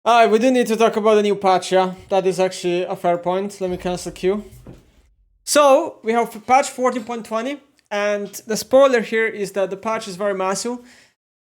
We do need to talk about the new patch, yeah. That is actually a fair point. Let me cancel queue. So, we have patch 14.20, and the spoiler here is that the patch is very massive,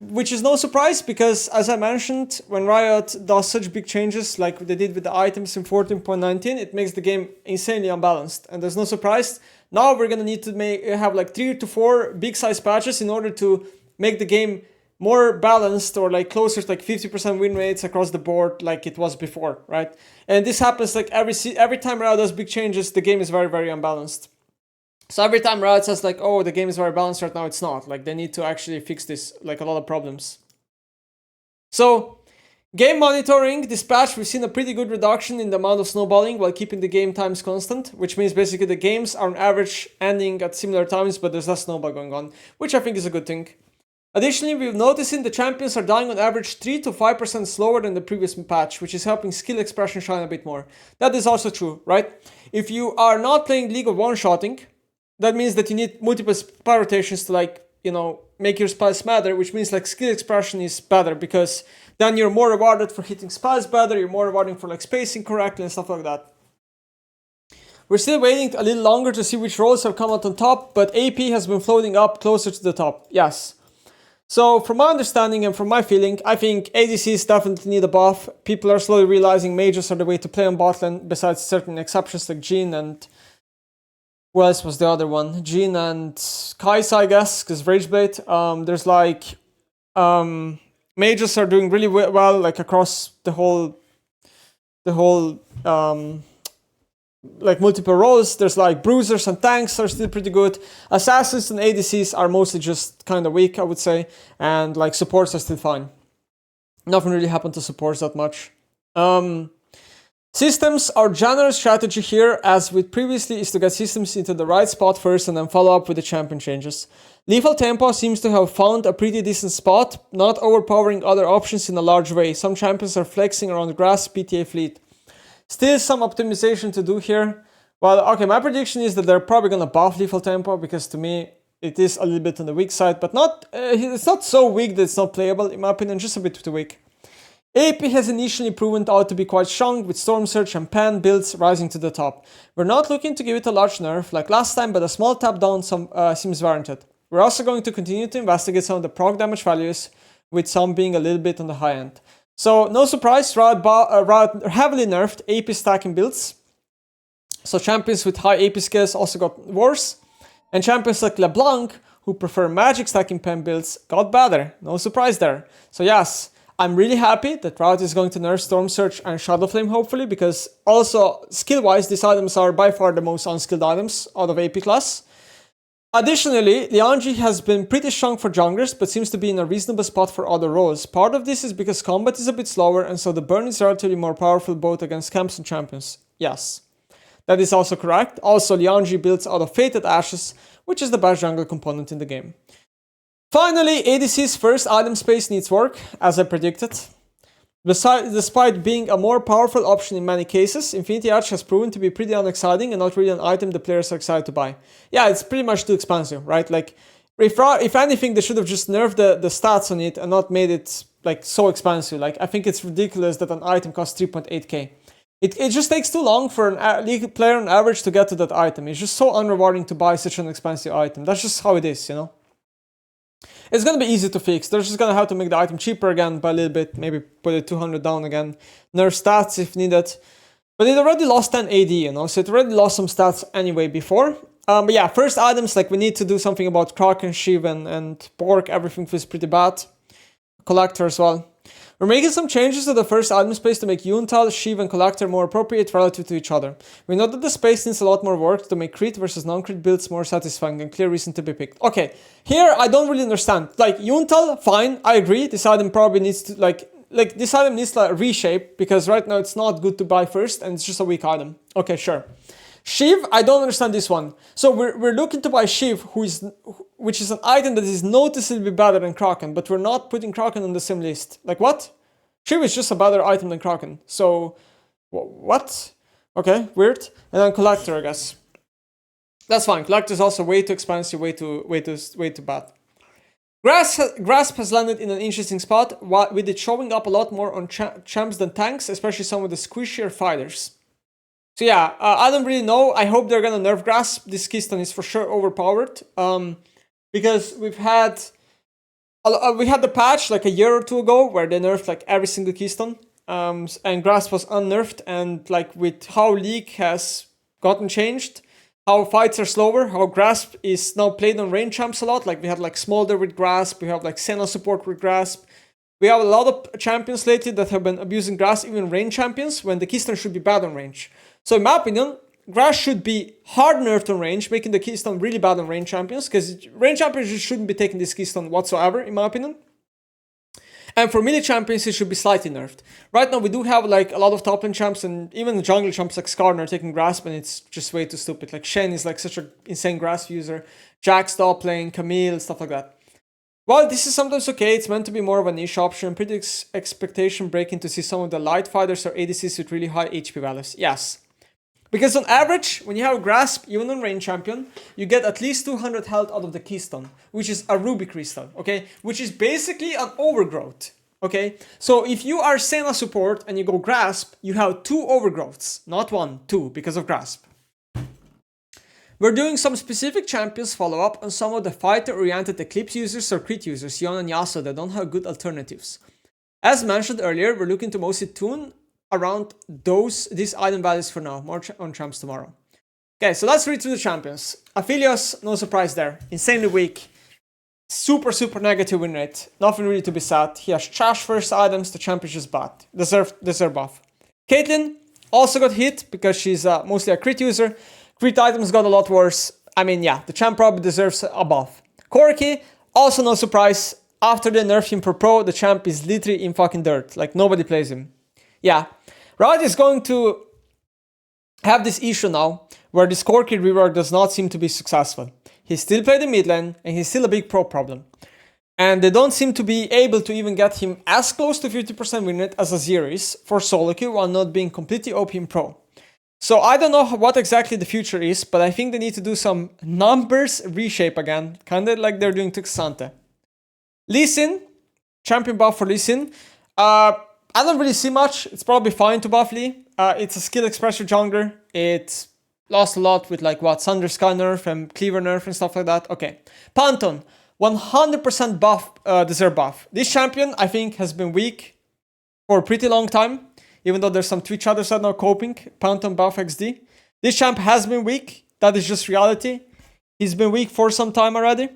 which is no surprise because, as I mentioned, when Riot does such big changes like they did with the items in 14.19, it makes the game insanely unbalanced. And there's no surprise. Now we're gonna need to have like 3 to 4 big size patches in order to make the game more balanced or like closer to like 50% win rates across the board like it was before, right? And this happens like every time Riot does big changes, the game is very, very unbalanced. So every time Riot says like, oh, the game is very balanced right now, it's not. Like they need to actually fix this, like a lot of problems. So game monitoring, this patch, we've seen a pretty good reduction in the amount of snowballing while keeping the game times constant, which means basically the games are on average ending at similar times, but there's less snowball going on, which I think is a good thing. Additionally, we've noticed the champions are dying on average 3 to 5% slower than the previous patch, which is helping skill expression shine a bit more. That is also true, right? If you are not playing League of One-shotting, that means that you need multiple spell rotations to like, make your spells matter, which means like skill expression is better because then you're more rewarded for hitting spells better, you're more rewarding for like spacing correctly and stuff like that. We're still waiting a little longer to see which roles have come out on top, but AP has been floating up closer to the top, yes. So from my understanding and from my feeling, I think ADCs definitely need a buff. People are slowly realizing mages are the way to play on bot lane, besides certain exceptions like Jhin and... Who else was the other one? Jhin and Kai'Sa, I guess, because Rageblade. There's like... mages are doing really well, like across the whole... like multiple roles. There's like bruisers and tanks are still pretty good. Assassins and ADCs are mostly just kind of weak, I would say, and like supports are still fine. Nothing really happened to supports that much. Systems, our general strategy here, as with previously, is to get systems into the right spot first and then follow up with the champion changes. Lethal Tempo seems to have found a pretty decent spot, not overpowering other options in a large way. Some champions are flexing around the grass, PTA fleet. Still some optimization to do here. Well, okay, my prediction is that they're probably gonna buff Lethal Tempo because to me it is a little bit on the weak side, but not it's not so weak that it's not playable, in my opinion, just a bit too weak. AP has initially proven out to be quite strong with Storm Surge and Pan builds rising to the top. We're not looking to give it a large nerf like last time, but a small tap down seems warranted. We're also going to continue to investigate some of the proc damage values, with some being a little bit on the high end. So, no surprise, Riot heavily nerfed AP stacking builds. So, champions with high AP skills also got worse. And champions like LeBlanc, who prefer magic stacking pen builds, got better. No surprise there. So, yes, I'm really happy that Riot is going to nerf Storm Surge and Shadow Flame, hopefully, because also, skill-wise, these items are by far the most unskilled items out of AP class. Additionally, Lianji has been pretty strong for junglers, but seems to be in a reasonable spot for other roles. Part of this is because combat is a bit slower, and so the burn is relatively more powerful both against camps and champions. Yes, that is also correct. Also, Lianji builds out of Fated Ashes, which is the best jungle component in the game. Finally, ADC's first item space needs work, as I predicted. Despite being a more powerful option in many cases, Infinity Edge has proven to be pretty unexciting and not really an item the players are excited to buy. Yeah, it's pretty much too expensive, right? Like, if anything, they should have just nerfed the stats on it and not made it, like, so expensive. Like, I think it's ridiculous that an item costs 3.8k. It just takes too long for an league player on average to get to that item. It's just so unrewarding to buy such an expensive item. That's just how it is, you know? It's gonna be easy to fix. They're just gonna have to make the item cheaper again by a little bit, maybe put it 200 down again, nerf stats if needed. But it already lost 10 AD, you know, so it already lost some stats anyway before. But yeah, first items, like we need to do something about Kraken, Shiv, and Pork. Everything feels pretty bad. Collector as well. We're making some changes to the first item space to make Yuntal, Shiv, and Collector more appropriate relative to each other. We know that the space needs a lot more work to make crit versus non-crit builds more satisfying and clear reason to be picked. Okay, here I don't really understand. Like, Yuntal, fine, I agree. This item probably needs to, like this item needs to reshape, because right now it's not good to buy first, and it's just a weak item. Okay, sure. Shiv, I don't understand this one. So we're looking to buy Shiv, which is an item that is noticeably better than Kraken, but we're not putting Kraken on the same list. Like, what? Shiv is just a better item than Kraken. So, what? Okay, weird. And then Collector, I guess. That's fine. Collector is also way too expensive, way too bad. Grasp has landed in an interesting spot, with it showing up a lot more on champs than tanks, especially some of the squishier fighters. So yeah, I don't really know. I hope they're gonna nerf Grasp. This Keystone is for sure overpowered. Because we had the patch like a year or two ago where they nerfed like every single Keystone. And Grasp was unnerfed, and like with how League has gotten changed, how fights are slower, how Grasp is now played on range champs a lot. Like we had like Smolder with Grasp, we have like Senna support with Grasp. We have a lot of champions lately that have been abusing Grasp, even range champions, when the Keystone should be bad on range. So in my opinion, Grasp should be hard nerfed on range, making the Keystone really bad on range champions, because range champions just shouldn't be taking this Keystone whatsoever, in my opinion. And for melee champions, it should be slightly nerfed. Right now, we do have like a lot of top lane champs and even the jungle champs like Skarner taking Grasp, and it's just way too stupid. Like Shen is like such an insane Grasp user. Jack's top lane, Camille, stuff like that. While this is sometimes okay, it's meant to be more of a niche option. Pretty expectation breaking to see some of the light fighters or ADCs with really high HP values. Yes. Because on average, when you have Grasp, even on range champion, you get at least 200 health out of the Keystone, which is a Ruby Crystal, okay? Which is basically an overgrowth, okay? So if you are Senna support and you go Grasp, you have 2 overgrowths, not 1, 2, because of Grasp. We're doing some specific champions follow-up on some of the fighter-oriented Eclipse users or crit users, Yon and Yasuo, that don't have good alternatives. As mentioned earlier, we're looking to mostly tune around these item values for now. More on champs tomorrow. Okay, so let's read through the champions. Aphelios, no surprise there. Insanely weak. Super negative win rate. Nothing really to be sad. He has trash first items. The champ is just bad. Deserve buff. Caitlyn also got hit because she's mostly a crit user. Crit items got a lot worse. I mean, yeah, the champ probably deserves a buff. Corki, also no surprise. After they nerfed him for pro, the champ is literally in fucking dirt. Like, nobody plays him. Yeah, Riot is going to have this issue now, where this Corki rework does not seem to be successful. He still played the mid lane, and he's still a big pro problem. And they don't seem to be able to even get him as close to 50% win rate as Azir is for solo queue while not being completely OP in pro. So I don't know what exactly the future is, but I think they need to do some numbers reshape again, kinda like they're doing to Xante. Lee Sin, champion buff for Lee Sin. I don't really see much. It's probably fine to buff Lee. It's a skill expressor jungler. It's lost a lot with like what, Thunder Sky nerf and Cleaver nerf and stuff like that. Okay. Pantheon, 100% buff, deserve buff. This champion, I think, has been weak for a pretty long time. Even though there's some Twitch others that are coping. Pantheon buff XD. This champ has been weak. That is just reality. He's been weak for some time already.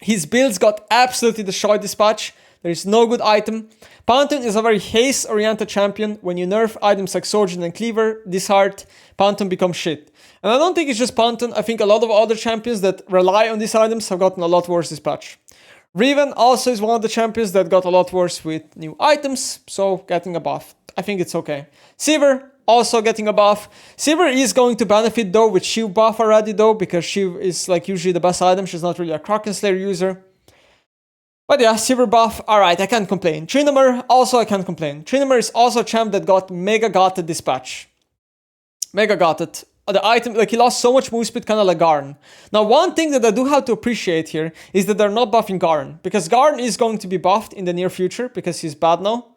His builds got absolutely destroyed this patch. There is no good item. Pantheon is a very haste-oriented champion. When you nerf items like Sojourn and Cleaver, disheart, Pantheon becomes shit. And I don't think it's just Pantheon. I think a lot of other champions that rely on these items have gotten a lot worse this patch. Riven also is one of the champions that got a lot worse with new items, so getting a buff. I think it's okay. Sivir also getting a buff. Sivir is going to benefit though with Shiv buff already though, because Shiv is like usually the best item. She's not really a Kraken Slayer user. But yeah, Sivir buff, alright, I can't complain. Tryndamere, also I can't complain. Tryndamere is also a champ that got mega gotted this patch. Mega gotted. The item, like he lost so much move speed, kind of like Garen. Now one thing that I do have to appreciate here is that they're not buffing Garen. Because Garen is going to be buffed in the near future because he's bad now.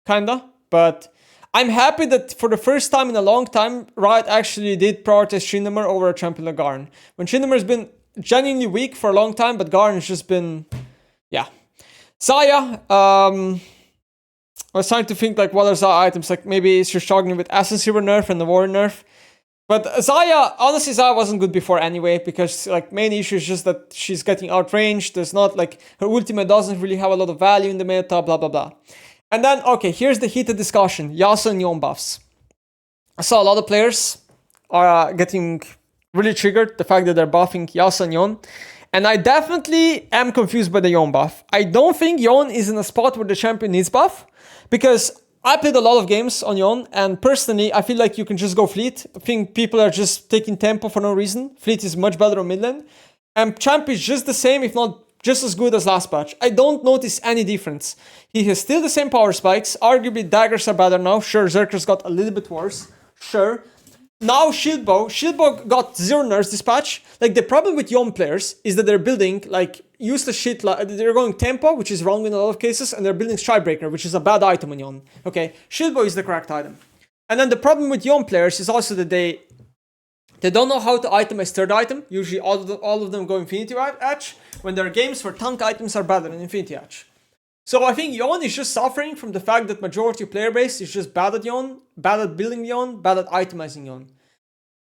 Kinda. But I'm happy that for the first time in a long time, Riot actually did prioritize Tryndamere over a champion like Garen. When Tryndamere's been genuinely weak for a long time, but Garen has just been... yeah. Xayah, I was trying to think like what are Xayah items, like maybe she's struggling with Essence Hero nerf and the Warrior nerf. But Xayah, honestly Xayah wasn't good before anyway, because like main issue is just that she's getting outranged, there's not like, her ultimate doesn't really have a lot of value in the meta, blah blah blah. And then, okay, here's the heated discussion, Yasuo and Yon buffs. I saw a lot of players are getting really triggered, the fact that they're buffing Yasuo and Yon. And I definitely am confused by the Yon buff. I don't think Yon is in a spot where the champion needs buff, because I played a lot of games on Yon, and personally, I feel like you can just go Fleet. I think people are just taking tempo for no reason. Fleet is much better on mid lane. And champ is just the same, if not just as good as last patch. I don't notice any difference. He has still the same power spikes. Arguably, daggers are better now. Sure, Zerker's got a little bit worse. Sure. Now Shieldbow got 0 nerfs this patch. Like, the problem with Yon players is that they're building like useless shit. Like, they're going tempo, which is wrong in a lot of cases, and they're building Strikebreaker, which is a bad item on Yon. Okay, Shieldbow is the correct item. And then the problem with Yon players is also that they don't know how to itemize third item. Usually all of them go Infinity Edge, when there are games where tank items are better than Infinity Edge. So I think Yon is just suffering from the fact that majority of player base is just bad at Yon, bad at building Yon, bad at itemizing Yon.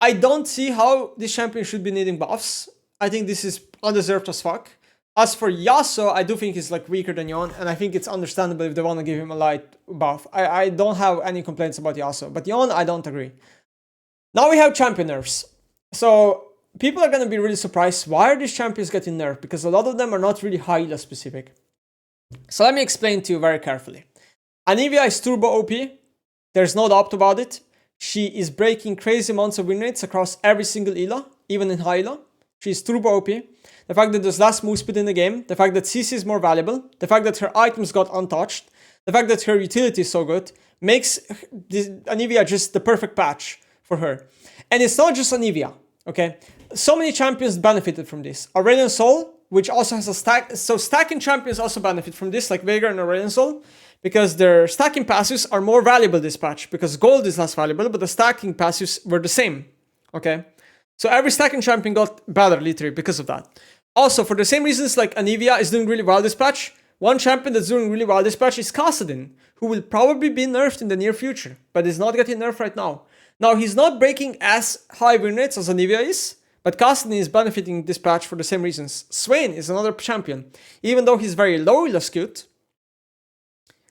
I don't see how this champion should be needing buffs. I think this is undeserved as fuck. As for Yasuo, I do think he's like weaker than Yon, and I think it's understandable if they want to give him a light buff. I don't have any complaints about Yasuo, but Yon, I don't agree. Now we have champion nerfs. So people are going to be really surprised, why are these champions getting nerfed? Because a lot of them are not really Hyla specific. So let me explain to you very carefully. Anivia is turbo OP. There's no doubt about it. She is breaking crazy amounts of win rates across every single Ela, even in high Ela. She's turbo OP. The fact that there's less move speed in the game, the fact that CC is more valuable, the fact that her items got untouched, the fact that her utility is so good, makes Anivia just the perfect patch for her. And it's not just Anivia, okay? So many champions benefited from this. Aurelion Sol, which also has a stack. So stacking champions also benefit from this, like Veigar and Aurelion Sol, because their stacking passives are more valuable this patch, because gold is less valuable, but the stacking passives were the same, okay? So every stacking champion got better, literally, because of that. Also, for the same reasons, like Anivia is doing really well this patch, one champion that's doing really well this patch is Kassadin, who will probably be nerfed in the near future, but is not getting nerfed right now. Now, he's not breaking as high win rates as Anivia is, but Kassadin is benefiting this patch for the same reasons. Swain is another champion. Even though he's very low elo skewed,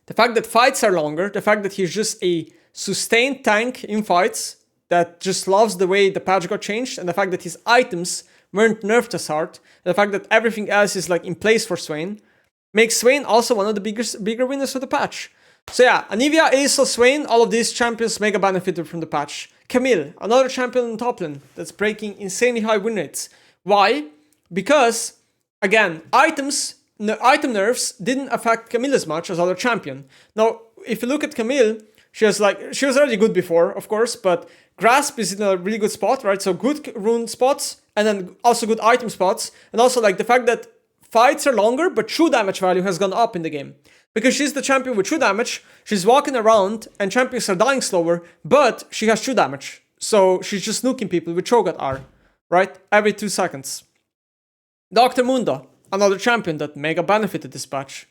the fact that fights are longer, the fact that he's just a sustained tank in fights that just loves the way the patch got changed, and the fact that his items weren't nerfed as hard, and the fact that everything else is like in place for Swain, makes Swain also one of the bigger winners of the patch. So yeah, Anivia, Aesol, Swain, all of these champions mega benefited from the patch. Camille, another champion in top lane that's breaking insanely high win rates. Why? Because, again, item nerfs didn't affect Camille as much as other champion. Now, if you look at Camille, she was already good before, of course, but Grasp is in a really good spot, right? So good rune spots, and then also good item spots, and also like the fact that fights are longer, but true damage value has gone up in the game. Because she's the champion with true damage, she's walking around and champions are dying slower, but she has true damage. So she's just nuking people with Cho'Gath R, right? Every 2 seconds. Dr. Mundo, another champion that mega benefited this patch.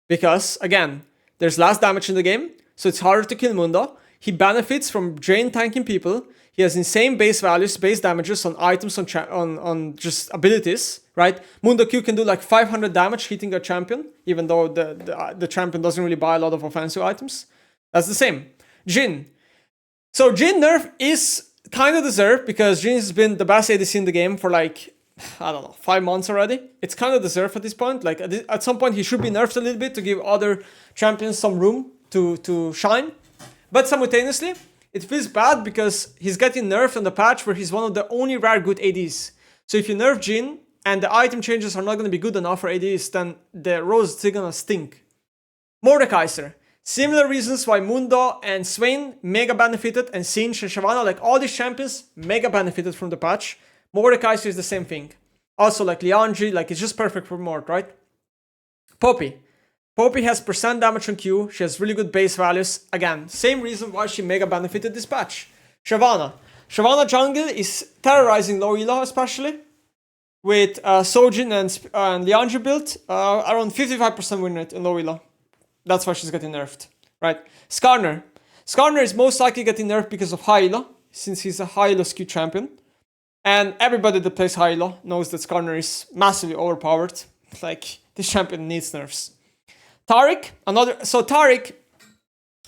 Because, again, there's less damage in the game, so it's harder to kill Mundo. He benefits from drain tanking people. He has insane base values, base damages on items, on just abilities, right? Mundo Q can do like 500 damage hitting a champion, even though the champion doesn't really buy a lot of offensive items. That's the same. Jhin. So Jhin nerf is kind of deserved, because Jhin has been the best ADC in the game for like, I don't know, 5 months already. It's kind of deserved at this point. Like at some point he should be nerfed a little bit to give other champions some room to shine. But simultaneously, it feels bad because he's getting nerfed on the patch where he's one of the only rare good ADs. So if you nerf Jhin and the item changes are not going to be good enough for ADs, then the rose is still going to stink. Mordekaiser. Similar reasons why Mundo and Swain mega benefited, and Sinch and Shyvana, like all these champions, mega benefited from the patch. Mordekaiser is the same thing. Also like Liandry, like it's just perfect for Mord, right? Poppy. Poppy has percent damage on Q, she has really good base values. Again, same reason why she mega benefited this patch. Shyvana. Shyvana jungle is terrorizing low elo especially. With Sojin and Liandry build, around 55% win rate in low elo. That's why she's getting nerfed, right? Skarner. Skarner is most likely getting nerfed because of high elo, since he's a high elo skew champion. And everybody that plays high elo knows that Skarner is massively overpowered. Like, this champion needs nerfs. Taric,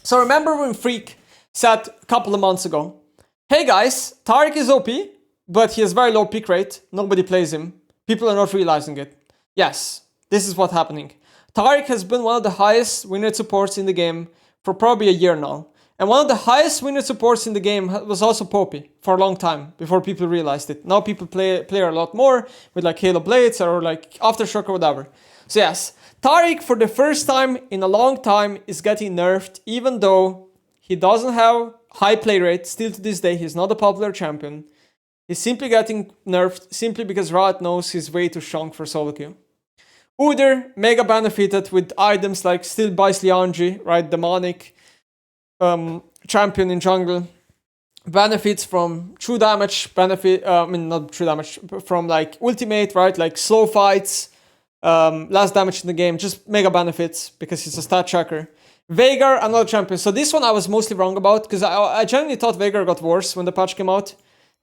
so remember when Freak said a couple of months ago, hey guys, Taric is OP, but he has very low pick rate, nobody plays him, people are not realizing it. Yes, this is what's happening. Taric has been one of the highest win rate supports in the game for probably a year now. And one of the highest win rate supports in the game was also Poppy for a long time, before people realized it. Now people play her a lot more with like Halo Blades or like Aftershock or whatever. So yes, Taric for the first time in a long time is getting nerfed, even though he doesn't have high play rate. Still to this day, he's not a popular champion. He's simply getting nerfed simply because Riot knows he's way too strong for solo queue. Udyr, mega benefited with items like still buys Lianji, right? Demonic champion in jungle. Benefits from true damage, not true damage, from like ultimate, right? Like slow fights, less damage in the game, just mega benefits because he's a stat tracker. Veigar, another champion. So this one I was mostly wrong about because I genuinely thought Veigar got worse when the patch came out.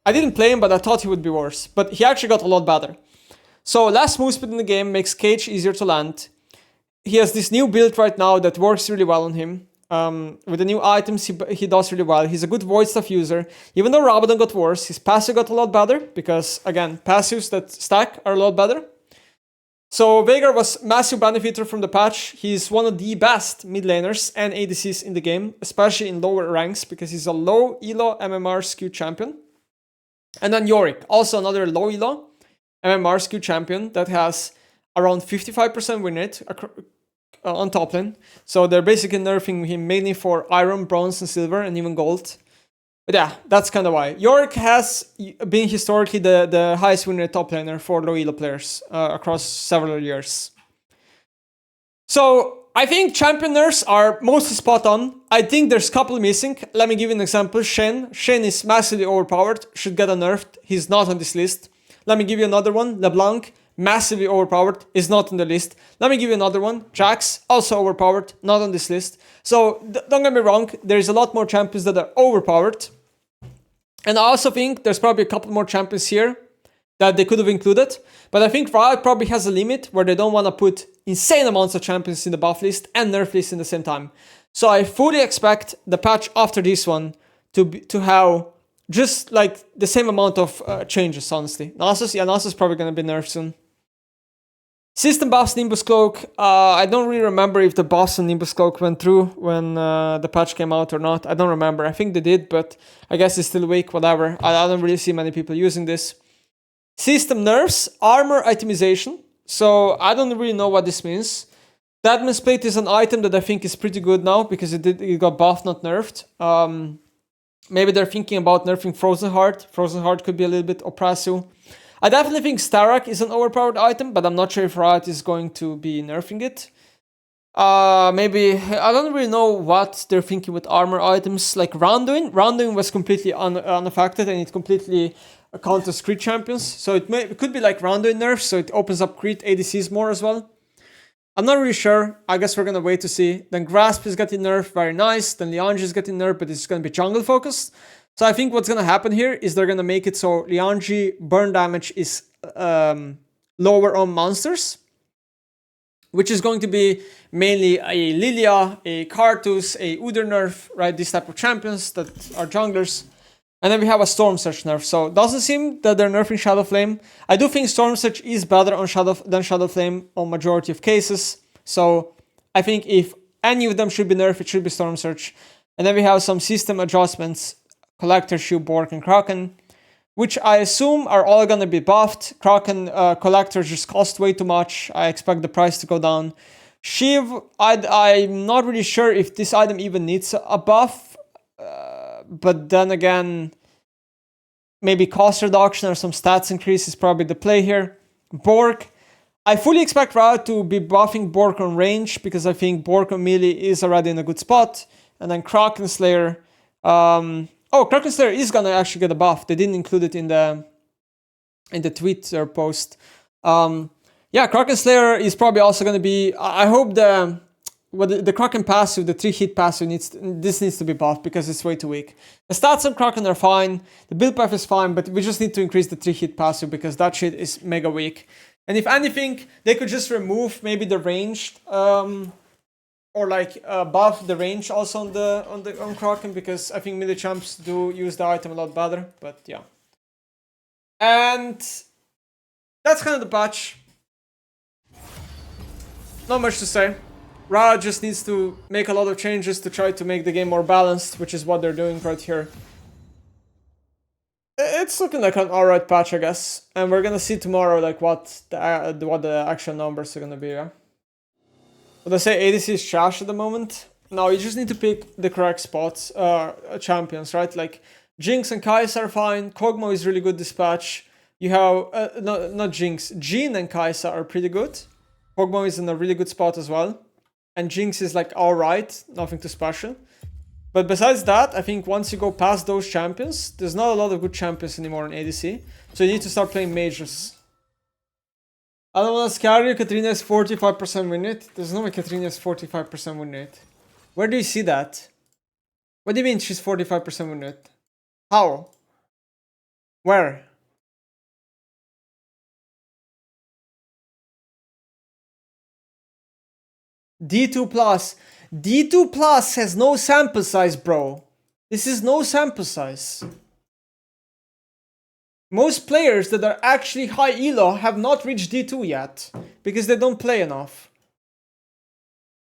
I didn't play him, but I thought he would be worse. But he actually got a lot better. So less move speed in the game makes Cage easier to land. He has this new build right now that works really well on him. With the new items, he does really well. He's a good void stuff user. Even though Rabadon got worse, his passive got a lot better because, again, passives that stack are a lot better. So Veigar was massive benefitor from the patch. He's one of the best mid laners and ADCs in the game, especially in lower ranks because he's a low elo MMR skew champion. And then Yorick, also another low elo MMR skew champion that has around 55% win rate on top lane. So they're basically nerfing him mainly for iron, bronze, and silver, and even gold. But yeah, that's kind of why. Yorick has been historically the highest win rate top laner for low elo players across several years. So I think champion nerfs are mostly spot on. I think there's a couple missing. Let me give you an example. Shen. Shen is massively overpowered, should get a nerfed. He's not on this list. Let me give you another one. LeBlanc, massively overpowered, is not on the list. Let me give you another one. Jax, also overpowered, not on this list. So don't get me wrong, there's a lot more champions that are overpowered. And I also think there's probably a couple more champions here that they could have included. But I think Riot probably has a limit where they don't want to put insane amounts of champions in the buff list and nerf list in the same time. So I fully expect the patch after this one to have just like the same amount of changes, honestly. Nasus is probably going to be nerfed soon. System buffs Nimbus Cloak. I don't really remember if the buffs on Nimbus Cloak went through when the patch came out or not. I don't remember. I think they did, but I guess it's still weak, whatever. I don't really see many people using this. System nerfs, armor itemization. So I don't really know what this means. Deadman's Plate is an item that I think is pretty good now because it got buffed, not nerfed. Maybe they're thinking about nerfing Frozen Heart. Frozen Heart could be a little bit oppressive. I definitely think Starak is an overpowered item, but I'm not sure if Riot is going to be nerfing it. Maybe, I don't really know what they're thinking with armor items, like Rounding. Rounding was completely unaffected and it completely counters crit champions. So it could be like Rounding nerfs, so it opens up crit ADCs more as well. I'm not really sure. I guess we're gonna wait to see. Then Grasp is getting nerfed, very nice. Then Lianji is getting nerfed, but it's gonna be jungle focused. So I think what's going to happen here is they're going to make it so Lianji burn damage is lower on monsters, which is going to be mainly a Lilia, a Karthus, a Udyr nerf, right? These type of champions that are junglers. And then we have a Storm Surge nerf. So it doesn't seem that they're nerfing Shadow Flame. I do think Storm Surge is better on than Shadow Flame on majority of cases. So I think if any of them should be nerfed, it should be Storm Surge. And then we have some system adjustments. Collector, Shoe, Bork, and Kraken, which I assume are all gonna be buffed. Kraken Collector just cost way too much. I expect the price to go down. Shiv, I'm not really sure if this item even needs a buff, but then again, maybe cost reduction or some stats increase is probably the play here. Bork, I fully expect Riot to be buffing Bork on range because I think Bork on melee is already in a good spot. And then Kraken Slayer, Kraken Slayer is gonna actually get a buff. They didn't include it in the Twitter post. Kraken Slayer is probably also gonna be. I hope the Kraken passive, the 3-hit passive needs to be buffed because it's way too weak. The stats on Kraken are fine. The build path is fine, but we just need to increase the 3-hit passive because that shit is mega weak. And if anything, they could just remove maybe the ranged. Or like buff the range also on Kraken because I think melee champs do use the item a lot better, but yeah. And that's kind of the patch. Not much to say. Riot just needs to make a lot of changes to try to make the game more balanced, which is what they're doing right here. It's looking like an alright patch, I guess, and we're gonna see tomorrow like what the actual numbers are gonna be. Yeah? Would I say ADC is trash at the moment? No, you just need to pick the correct spots, champions, right? Like Jinx and Kai'Sa are fine. Kog'Maw is really good dispatch. You have not Jinx, Jhin and Kai'Sa are pretty good. Kog'Maw is in a really good spot as well, and Jinx is like alright, nothing too special. But besides that, I think once you go past those champions, there's not a lot of good champions anymore in ADC. So you need to start playing mages. I don't want to scare you, Katrina has 45% win rate. There's no way Katrina has 45% win rate. Where do you see that? What do you mean she's 45% win rate? How? Where? D2 plus. D2 plus has no sample size, bro. This is no sample size. Most players that are actually high elo have not reached D2 yet because they don't play enough.